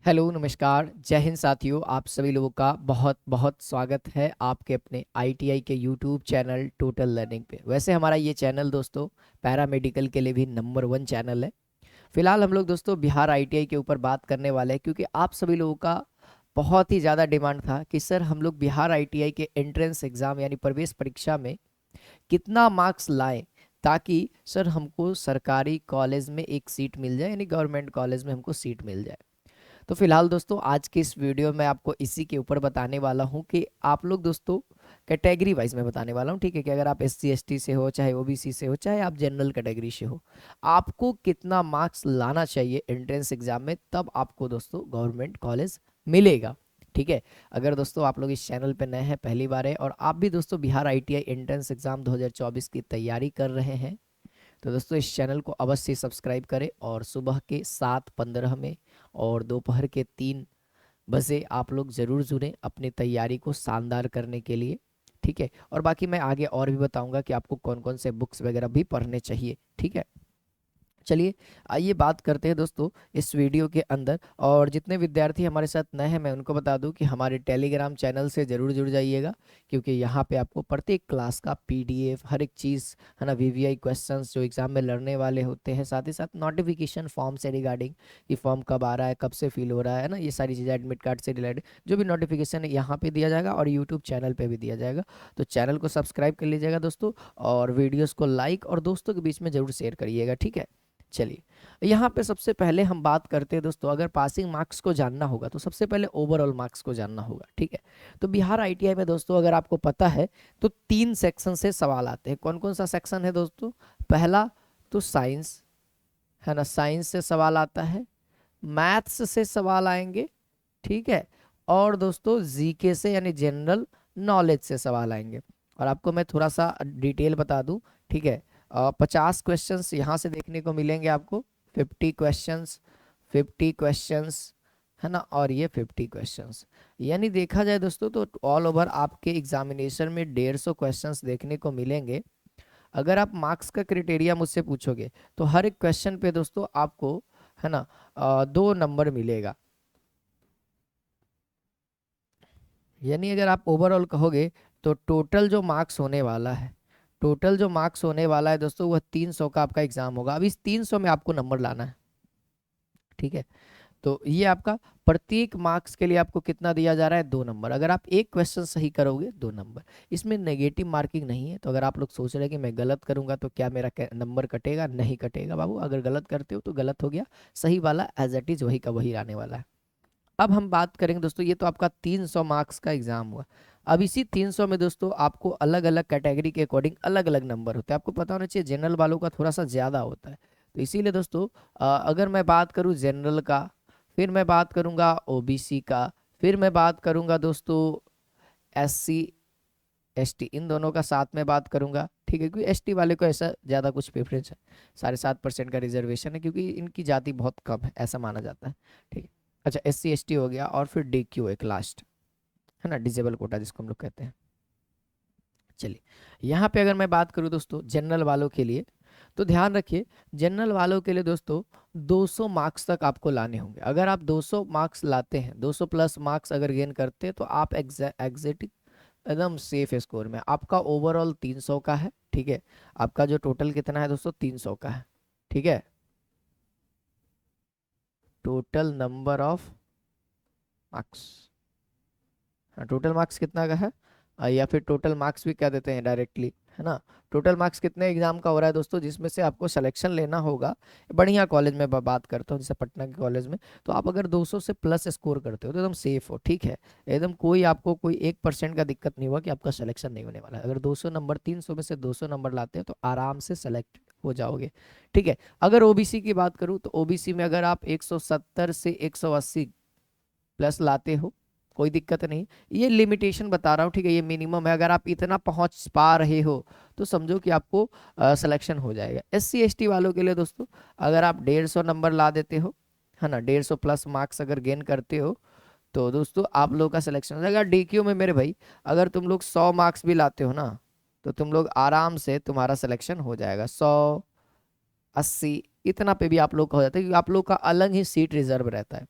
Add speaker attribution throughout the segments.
Speaker 1: Hello नमस्कार जय हिंद साथियों। आप सभी लोगों का बहुत बहुत स्वागत है आपके अपने आईटीआई के यूट्यूब चैनल टोटल लर्निंग पे। वैसे हमारा ये चैनल दोस्तों पैरामेडिकल के लिए भी नंबर 1 चैनल है। फिलहाल हम लोग दोस्तों बिहार आईटीआई के ऊपर बात करने वाले हैं, क्योंकि आप सभी लोगों का बहुत ही ज़्यादा डिमांड था कि सर हम लोग बिहार आईटीआई के एंट्रेंस एग्ज़ाम यानी प्रवेश परीक्षा में कितना मार्क्स लाएं, ताकि सर हमको सरकारी कॉलेज में एक सीट मिल जाए, यानी गवर्नमेंट कॉलेज में हमको सीट मिल जाए। तो फिलहाल दोस्तों आज के इस वीडियो में आपको इसी के ऊपर बताने वाला हूँ कि आप लोग दोस्तों कैटेगरी वाइज में बताने वाला हूँ, ठीक है। कि अगर आप एससी एसटी से हो, चाहे ओबीसी से हो, चाहे आप जनरल कैटेगरी से हो, आपको कितना मार्क्स लाना चाहिए एंट्रेंस एग्जाम में, तब आपको दोस्तों गवर्नमेंट कॉलेज मिलेगा, ठीक है। अगर दोस्तों आप लोग इस चैनल पे नए हैं, पहली बार है, और आप भी दोस्तों बिहार आईटीआई एंट्रेंस एग्जाम 2024 की तैयारी कर रहे हैं, तो दोस्तों इस चैनल को अवश्य सब्सक्राइब करें और सुबह के 7:15 में और दोपहर के 3 बजे आप लोग ज़रूर जुड़ें अपनी तैयारी को शानदार करने के लिए, ठीक है। और बाकी मैं आगे और भी बताऊंगा कि आपको कौन कौन से बुक्स वगैरह भी पढ़ने चाहिए, ठीक है। चलिए आइए बात करते हैं दोस्तों इस वीडियो के अंदर। और जितने विद्यार्थी हमारे साथ नए हैं, मैं उनको बता दूं कि हमारे टेलीग्राम चैनल से ज़रूर जुड़ जाइएगा, क्योंकि यहाँ पे आपको प्रत्येक क्लास का पीडीएफ हर एक चीज़, है ना, वीवीआई क्वेश्चंस जो एग्जाम में लड़ने वाले होते हैं, साथ ही साथ नोटिफिकेशन फॉर्म से रिगार्डिंग कि फॉर्म कब आ रहा है, कब से फिल हो रहा है ना, ये सारी चीज़ें एडमिट कार्ड से रिलेटेड जो भी नोटिफिकेशन है यहाँ पे दिया जाएगा और यूट्यूब चैनल पे भी दिया जाएगा। तो चैनल को सब्सक्राइब कर लीजिएगा दोस्तों, और वीडियोस को लाइक और दोस्तों के बीच में ज़रूर शेयर करिएगा, ठीक है। चलिए यहाँ पे सबसे पहले हम बात करते हैं दोस्तों, अगर पासिंग मार्क्स को जानना होगा तो सबसे पहले ओवरऑल मार्क्स को जानना होगा, ठीक है। तो बिहार आईटीआई में दोस्तों अगर आपको पता है तो 3 सेक्शन से सवाल आते हैं। कौन कौन सा सेक्शन है दोस्तों? पहला तो साइंस, है ना, साइंस से सवाल आता है, मैथ्स से सवाल आएंगे, ठीक है, और दोस्तों जीके से यानी जनरल नॉलेज से सवाल आएंगे। और आपको मैं थोड़ा सा डिटेल बता दूं, ठीक है। 50 क्वेश्चंस यहाँ से देखने को मिलेंगे आपको, 50 क्वेश्चंस, 50 क्वेश्चंस, है ना, और ये 50 क्वेश्चंस। यानी देखा जाए दोस्तों तो ऑल ओवर आपके एग्जामिनेशन में 150 क्वेश्चंस देखने को मिलेंगे। अगर आप मार्क्स का क्राइटेरिया मुझसे पूछोगे तो हर एक क्वेश्चन पे दोस्तों आपको, है ना, 2 नंबर मिलेगा। यानी अगर आप ओवरऑल कहोगे तो टोटल जो मार्क्स होने वाला है, टोटल जो मार्क्स होने वाला है दोस्तों, वह 300 का आपका एग्जाम होगा। अब इस 300 में आपको नंबर लाना है, ठीक है। तो ये आपका प्रत्येक मार्क्स के लिए आपको कितना दिया जा रहा है? 2 नंबर। अगर आप एक क्वेश्चन सही करोगे 2 नंबर। इसमें नेगेटिव मार्किंग नहीं है। तो अगर आप लोग सोच रहे हैं कि मैं गलत करूंगा तो क्या मेरा नंबर कटेगा, नहीं कटेगा बाबू। अगर गलत करते हो तो गलत हो गया, सही वाला एज इट इज वही का वही आने वाला है। अब हम बात करेंगे दोस्तों, ये तो आपका 300 मार्क्स का एग्जाम हुआ। अब इसी 300 में दोस्तों आपको अलग अलग कैटेगरी के अकॉर्डिंग अलग अलग नंबर होते हैं। आपको पता होना चाहिए जनरल वालों का थोड़ा सा ज़्यादा होता है। तो इसीलिए दोस्तों अगर मैं बात करूँ जनरल का, फिर मैं बात करूँगा ओबीसी का, फिर मैं बात करूँगा दोस्तों एससी एसटी, इन दोनों का साथ में बात करूंगा, ठीक है। क्योंकि एसटी वाले को ऐसा ज़्यादा कुछ प्रेफरेंस है, 7.5% का रिजर्वेशन है, क्योंकि इनकी जाति बहुत कम है ऐसा माना जाता है, ठीक है। अच्छा, एससी एसटी हो गया, और फिर डीक्यू एक लास्ट, है ना, डिजेबल कोटा जिसको हम लोग कहते हैं। चलिए यहाँ पे अगर मैं बात करूँ दोस्तों जनरल वालों के लिए, तो ध्यान रखिए जनरल वालों के लिए दोस्तों 200 मार्क्स तक आपको लाने होंगे। अगर आप 200 मार्क्स लाते हैं, 200 प्लस मार्क्स अगर गेन करते हैं, तो आप एग्जैक्ट एकदम सेफ स्कोर में। आपका ओवरऑल 300 का है, ठीक है। आपका जो टोटल कितना है दोस्तों? 300 का है, ठीक है। टोटल नंबर ऑफ मार्क्स, हाँ, टोटल मार्क्स कितना का है? या फिर टोटल मार्क्स भी कह देते हैं डायरेक्टली, है ना। टोटल मार्क्स कितने एग्जाम का हो रहा है दोस्तों, जिसमें से आपको सिलेक्शन लेना होगा बढ़िया कॉलेज में। बात करता हूँ जैसे पटना के कॉलेज में, तो आप अगर 200 से प्लस स्कोर करते हो तो एकदम सेफ हो, ठीक है। एकदम कोई आपको कोई 1% का दिक्कत नहीं हुआ कि आपका सिलेक्शन नहीं होने वाला है। अगर 200 नंबर, 300 में से 200 नंबर लाते हैं तो आराम से सेलेक्ट हो जाओगे, ठीक है। अगर ओबीसी की बात करूँ तो ओबीसी में अगर आप 170 से 180 प्लस लाते हो, कोई दिक्कत नहीं। ये लिमिटेशन बता रहा हूँ, ठीक है, ये मिनिमम है। अगर आप इतना पहुंच पा रहे हो तो समझो कि आपको सिलेक्शन हो जाएगा। एससी एसटी वालों के लिए दोस्तों अगर आप 150 नंबर ला देते हो, है ना, 150 प्लस मार्क्स अगर गेन करते हो, तो दोस्तों आप लोगों का सिलेक्शन हो जाएगा। डीक्यू में मेरे भाई अगर तुम लोग 100 मार्क्स भी लाते हो ना, तो तुम लोग आराम से तुम्हारा सिलेक्शन हो जाएगा। 100, 80 इतना पे भी आप लोग का हो जाता है, क्योंकि आप लोग का अलग ही सीट रिजर्व रहता है।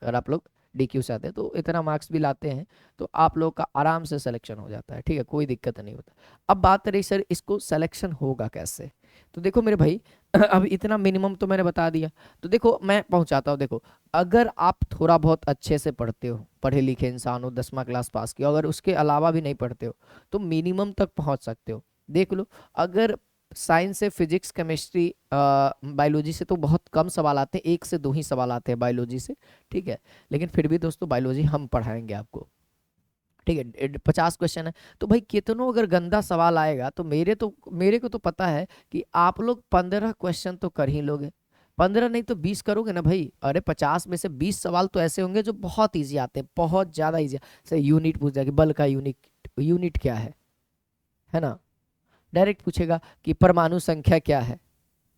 Speaker 1: अगर आप लोग DQ से आते हैं तो इतना मार्क्स भी लाते हैं तो आप लोग का आराम से सिलेक्शन हो जाता है, ठीक है, कोई दिक्कत नहीं होता। अब बात रही सर इसको सिलेक्शन होगा कैसे, तो देखो मेरे भाई अब इतना मिनिमम तो मैंने बता दिया, तो देखो मैं पहुंचाता हूँ। देखो अगर आप थोड़ा बहुत अच्छे से पढ़ते हो, पढ़े लिखे इंसान हो, 10वां क्लास पास किया, अगर उसके अलावा भी नहीं पढ़ते हो तो मिनिमम तक पहुंच सकते हो। देख लो, अगर साइंस से फिजिक्स केमिस्ट्री बायोलॉजी से तो बहुत कम सवाल आते हैं, 1 से 2 ही सवाल आते हैं बायोलॉजी से, ठीक है, लेकिन फिर भी दोस्तों बायोलॉजी हम पढ़ाएंगे आपको, ठीक है। 50 क्वेश्चन है तो भाई कितनों अगर गंदा सवाल आएगा तो मेरे को तो पता है कि आप लोग 15 क्वेश्चन तो कर ही लोगे, 15 नहीं तो 20 करोगे ना भाई। अरे 50 में से 20 सवाल तो ऐसे होंगे जो बहुत ईजी आते हैं, बहुत ज्यादा ईजी। से यूनिट पूछ जाएगी, बल का यूनिट क्या है ना, डायरेक्ट पूछेगा कि परमाणु संख्या क्या है,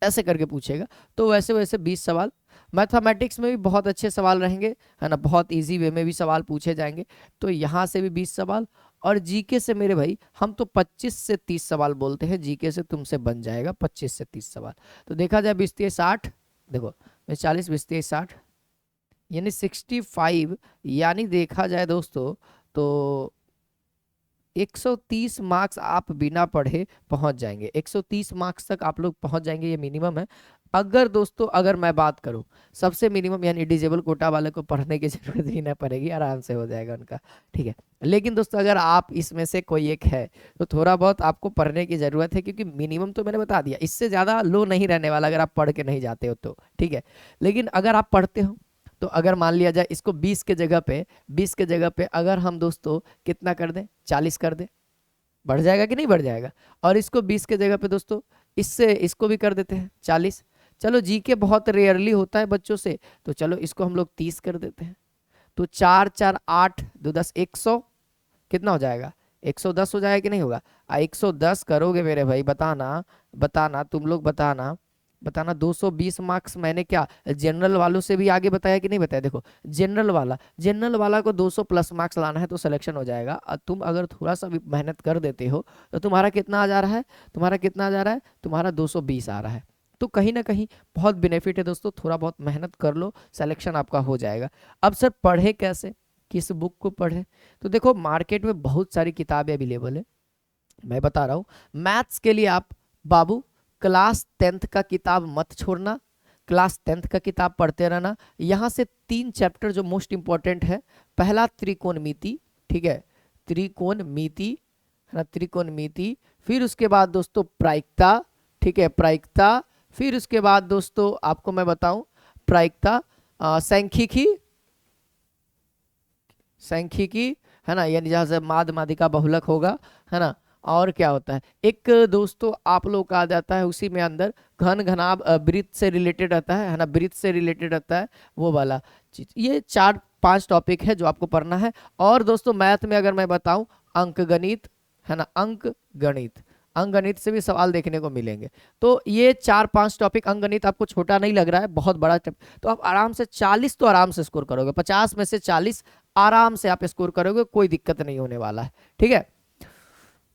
Speaker 1: ऐसे करके पूछेगा। तो वैसे वैसे 20 सवाल, मैथमेटिक्स में भी बहुत अच्छे सवाल रहेंगे, है ना, बहुत इजी वे में भी सवाल पूछे जाएंगे, तो यहाँ से भी 20 सवाल। और जीके से मेरे भाई हम तो 25 से 30 सवाल बोलते हैं, जीके से तुमसे बन जाएगा 25 से 30 सवाल। तो देखा जाए 20 30 60, देखो 40 20 30 60 यानी 65, यानी देखा जाए दोस्तों तो 130 मार्क्स आप बिना पढ़े पहुंच जाएंगे, 130 मार्क्स तक आप लोग पहुंच जाएंगे, ये मिनिमम है। अगर दोस्तों अगर मैं बात करूं सबसे मिनिमम, यानी डिजेबल कोटा वाले को पढ़ने की जरूरत ही ना पड़ेगी, आराम से हो जाएगा उनका, ठीक है। लेकिन दोस्तों अगर आप इसमें से कोई एक है तो थोड़ा बहुत आपको पढ़ने की जरूरत है, क्योंकि मिनिमम तो मैंने बता दिया, इससे ज्यादा लो नहीं रहने वाला अगर आप पढ़ के नहीं जाते हो तो, ठीक है। लेकिन अगर आप पढ़ते हो तो अगर मान लिया जाए इसको 20 के जगह पे अगर हम दोस्तों कितना कर दें, 40 कर दें, बढ़ जाएगा कि नहीं बढ़ जाएगा। और इसको 20 के जगह पे दोस्तों इससे इसको भी कर देते हैं 40। चलो जीके बहुत रेयरली होता है बच्चों से, तो चलो इसको हम लोग 30 कर देते हैं। तो 4 4 8 2 10 100 कितना हो जाएगा, 110 हो जाएगा कि नहीं होगा। 110 करोगे मेरे भाई, बताना बताना तुम लोग बताना बताना 220 मार्क्स मैंने क्या जनरल वालों से भी आगे बताया कि नहीं बताया। देखो जनरल वाला को 200 प्लस मार्क्स लाना है तो सिलेक्शन हो जाएगा। और तुम अगर थोड़ा सा भी मेहनत कर देते हो तो तुम्हारा कितना आ जा रहा है, तुम्हारा 220 आ रहा है। तो कहीं ना कहीं बहुत बेनिफिट है दोस्तों, थोड़ा बहुत मेहनत कर लो, सिलेक्शन आपका हो जाएगा। अब सर पढ़े कैसे, किस बुक को पढ़े, तो देखो मार्केट में बहुत सारी किताबें अवेलेबल है। मैं बता रहा हूँ मैथ्स के लिए आप बाबू क्लास 10th का किताब मत छोड़ना, क्लास 10th का किताब पढ़ते रहना। यहाँ से 3 चैप्टर जो मोस्ट इंपॉर्टेंट है, पहला त्रिकोणमिति, ठीक है, त्रिकोणमिति है ना, त्रिकोणमिति। फिर उसके बाद दोस्तों प्रायिकता, ठीक है, प्रायिकता। फिर उसके बाद दोस्तों आपको मैं बताऊं प्रायिकता, सांख्यिकी, सांख्यिकी है ना, यानी जहाँ से माद मादिका बहुलक होगा, है ना। और क्या होता है एक दोस्तों आप लोग का आ जाता है उसी में अंदर घन घनाभ, वृत्त से रिलेटेड रहता है ना, वृत्त से रिलेटेड रहता है वो वाला चीज। ये 4-5 टॉपिक है जो आपको पढ़ना है। और दोस्तों मैथ में अगर मैं बताऊं अंकगणित, है ना, अंकगणित से भी सवाल देखने को मिलेंगे। तो ये 4-5 टॉपिक, अंकगणित आपको छोटा नहीं लग रहा है, बहुत बड़ा तो आप आराम से 40 तो आराम से स्कोर करोगे, 50 में से 40 आराम से आप स्कोर करोगे, कोई दिक्कत नहीं होने वाला है, ठीक है।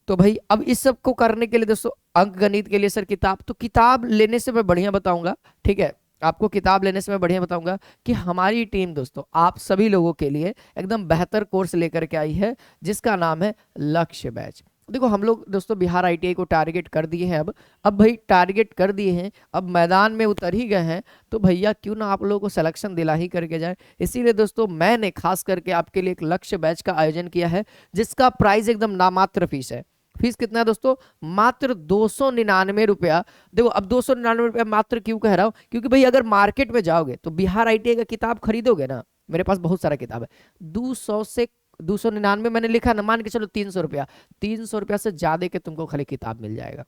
Speaker 1: तो भाई अब इस सब को करने के लिए दोस्तों अंकगणित के लिए सर किताब, तो किताब लेने से मैं बढ़िया बताऊंगा, ठीक है, आपको किताब लेने से मैं बढ़िया बताऊंगा कि हमारी टीम दोस्तों आप सभी लोगों के लिए एकदम बेहतर कोर्स लेकर के आई है जिसका नाम है लक्ष्य बैच। देखो हम लोग दोस्तों बिहार ITI को टारगेट कर दिए हैं, अब भाई टारगेट कर दिए हैं, अब मैदान में उतर ही गए हैं, तो भैया क्यों ना आप लोगों को सिलेक्शन दिला ही करके जाए। इसीलिए दोस्तों मैंने खास करके आपके लिए एक लक्ष्य बैच का आयोजन किया है जिसका प्राइस एकदम नामात्र फीस है। फीस कितना है दोस्तों, मात्र 299 रुपया। देखो अब 299 रुपया मात्र क्यों कह रहा हूं, क्योंकि भाई अगर मार्केट में जाओगे तो बिहार ITI का किताब खरीदोगे ना, मेरे पास बहुत सारा किताब है, 200 से 299 मैंने लिखा ना, मान के चलो 300 रुपया, 300 रुपया से ज्यादा के तुमको खाली किताब मिल जाएगा।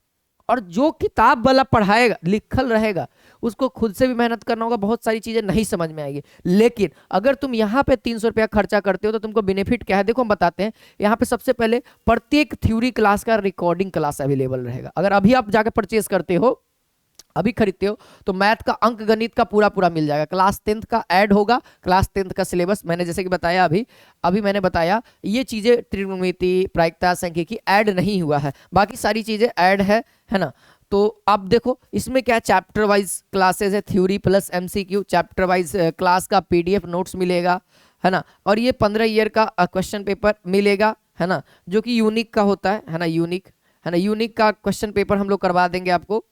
Speaker 1: और जो किताब वाला पढ़ाएगा लिखल रहेगा उसको खुद से भी मेहनत करना होगा, बहुत सारी चीजें नहीं समझ में आएगी। लेकिन अगर तुम यहाँ पे 300 रुपया खर्चा करते हो तो तुमको बेनिफिट क्या है, देखो हम बताते हैं। यहाँ पे सबसे पहले प्रत्येक थ्योरी क्लास का रिकॉर्डिंग क्लास अवेलेबल रहेगा। अगर अभी आप जाकर परचेज करते हो, अभी खरीदते हो, तो मैथ का अंक गणित का पूरा पूरा मिल जाएगा, क्लास 10th का ऐड होगा, क्लास 10th का सिलेबस मैंने जैसे कि बताया, अभी मैंने बताया ये चीजें त्रिकोणमिति प्रायिकता सांख्यिकी ऐड नहीं हुआ है, बाकी सारी चीजें ऐड है ना। तो आप देखो इसमें क्या चैप्टर वाइज क्लासेस है, theory plus MCQ, chapter wise class का पीडीएफ नोट्स मिलेगा, है ना, और ये 15 ईयर का क्वेश्चन पेपर मिलेगा, है ना, जो कि यूनिक का होता है ना, यूनिक, है ना, यूनिक का क्वेश्चन पेपर हम लोग करवा देंगे आपको,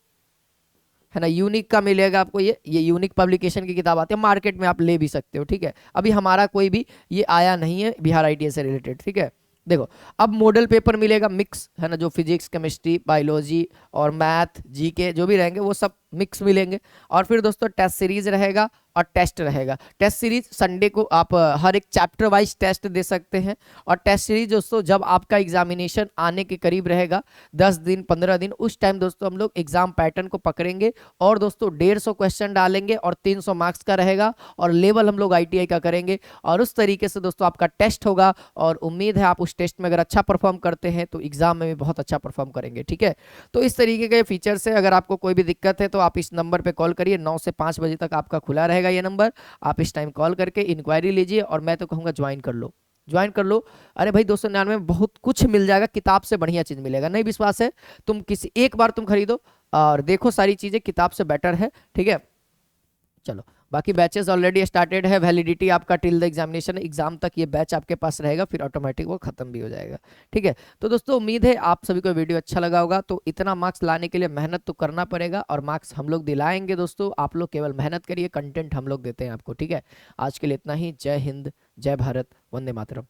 Speaker 1: है ना, यूनिक का मिलेगा आपको, ये यूनिक पब्लिकेशन की किताब आती है, मार्केट में आप ले भी सकते हो, ठीक है। अभी हमारा कोई भी ये आया नहीं है बिहार आईटीआई से रिलेटेड, ठीक है। देखो अब मॉडल पेपर मिलेगा मिक्स, है ना, जो फिजिक्स केमिस्ट्री बायोलॉजी और मैथ जीके जो भी रहेंगे वो सब मिक्स मिलेंगे। और फिर दोस्तों टेस्ट सीरीज रहेगा और टेस्ट रहेगा। टेस्ट सीरीज संडे को आप हर एक चैप्टर वाइज टेस्ट दे सकते हैं, और टेस्ट सीरीज दोस्तों जब आपका एग्जामिनेशन आने के करीब रहेगा 10 दिन 15 दिन, उस टाइम दोस्तों हम लोग एग्जाम पैटर्न को पकड़ेंगे और दोस्तों 150 क्वेश्चन डालेंगे और 300 मार्क्स का रहेगा, और लेवल हम लोग आईटीआई का करेंगे, और उस तरीके से दोस्तों आपका टेस्ट होगा, और उम्मीद है आप उस टेस्ट में अगर अच्छा परफॉर्म करते हैं तो एग्जाम में भी बहुत अच्छा परफॉर्म करेंगे, ठीक है। तो इस तरीके के फीचर्स है, अगर आपको कोई भी दिक्कत है तो आप इस नंबर पे कॉल करिए, 9 से 5 बजे तक आपका खुला रहेगा ये नंबर, आप इस टाइम कॉल करके इंक्वायरी लीजिए, और मैं तो कहूँगा ज्वाइन कर लो, ज्वाइन कर लो। अरे भाई 299 में बहुत कुछ मिल जाएगा, किताब से बढ़िया चीज मिलेगा, नहीं विश्वास है तुम किसी एक बार तुम खरीदो और देखो, सारी चीजें किताब से बेटर है, ठीक है। चलो बाकी बैचेस ऑलरेडी स्टार्टेड है, वैलिडिटी आपका टिल द एग्जामिनेशन, एग्जाम तक ये बैच आपके पास रहेगा, फिर ऑटोमेटिक वो खत्म भी हो जाएगा, ठीक है। तो दोस्तों उम्मीद है आप सभी को वीडियो अच्छा लगा होगा। तो इतना मार्क्स लाने के लिए मेहनत तो करना पड़ेगा, और मार्क्स हम लोग दिलाएंगे दोस्तों, आप लोग केवल मेहनत करिए, कंटेंट हम लोग देते हैं आपको, ठीक है। आज के लिए इतना ही। जय हिंद, जय भारत, वंदे मातरम।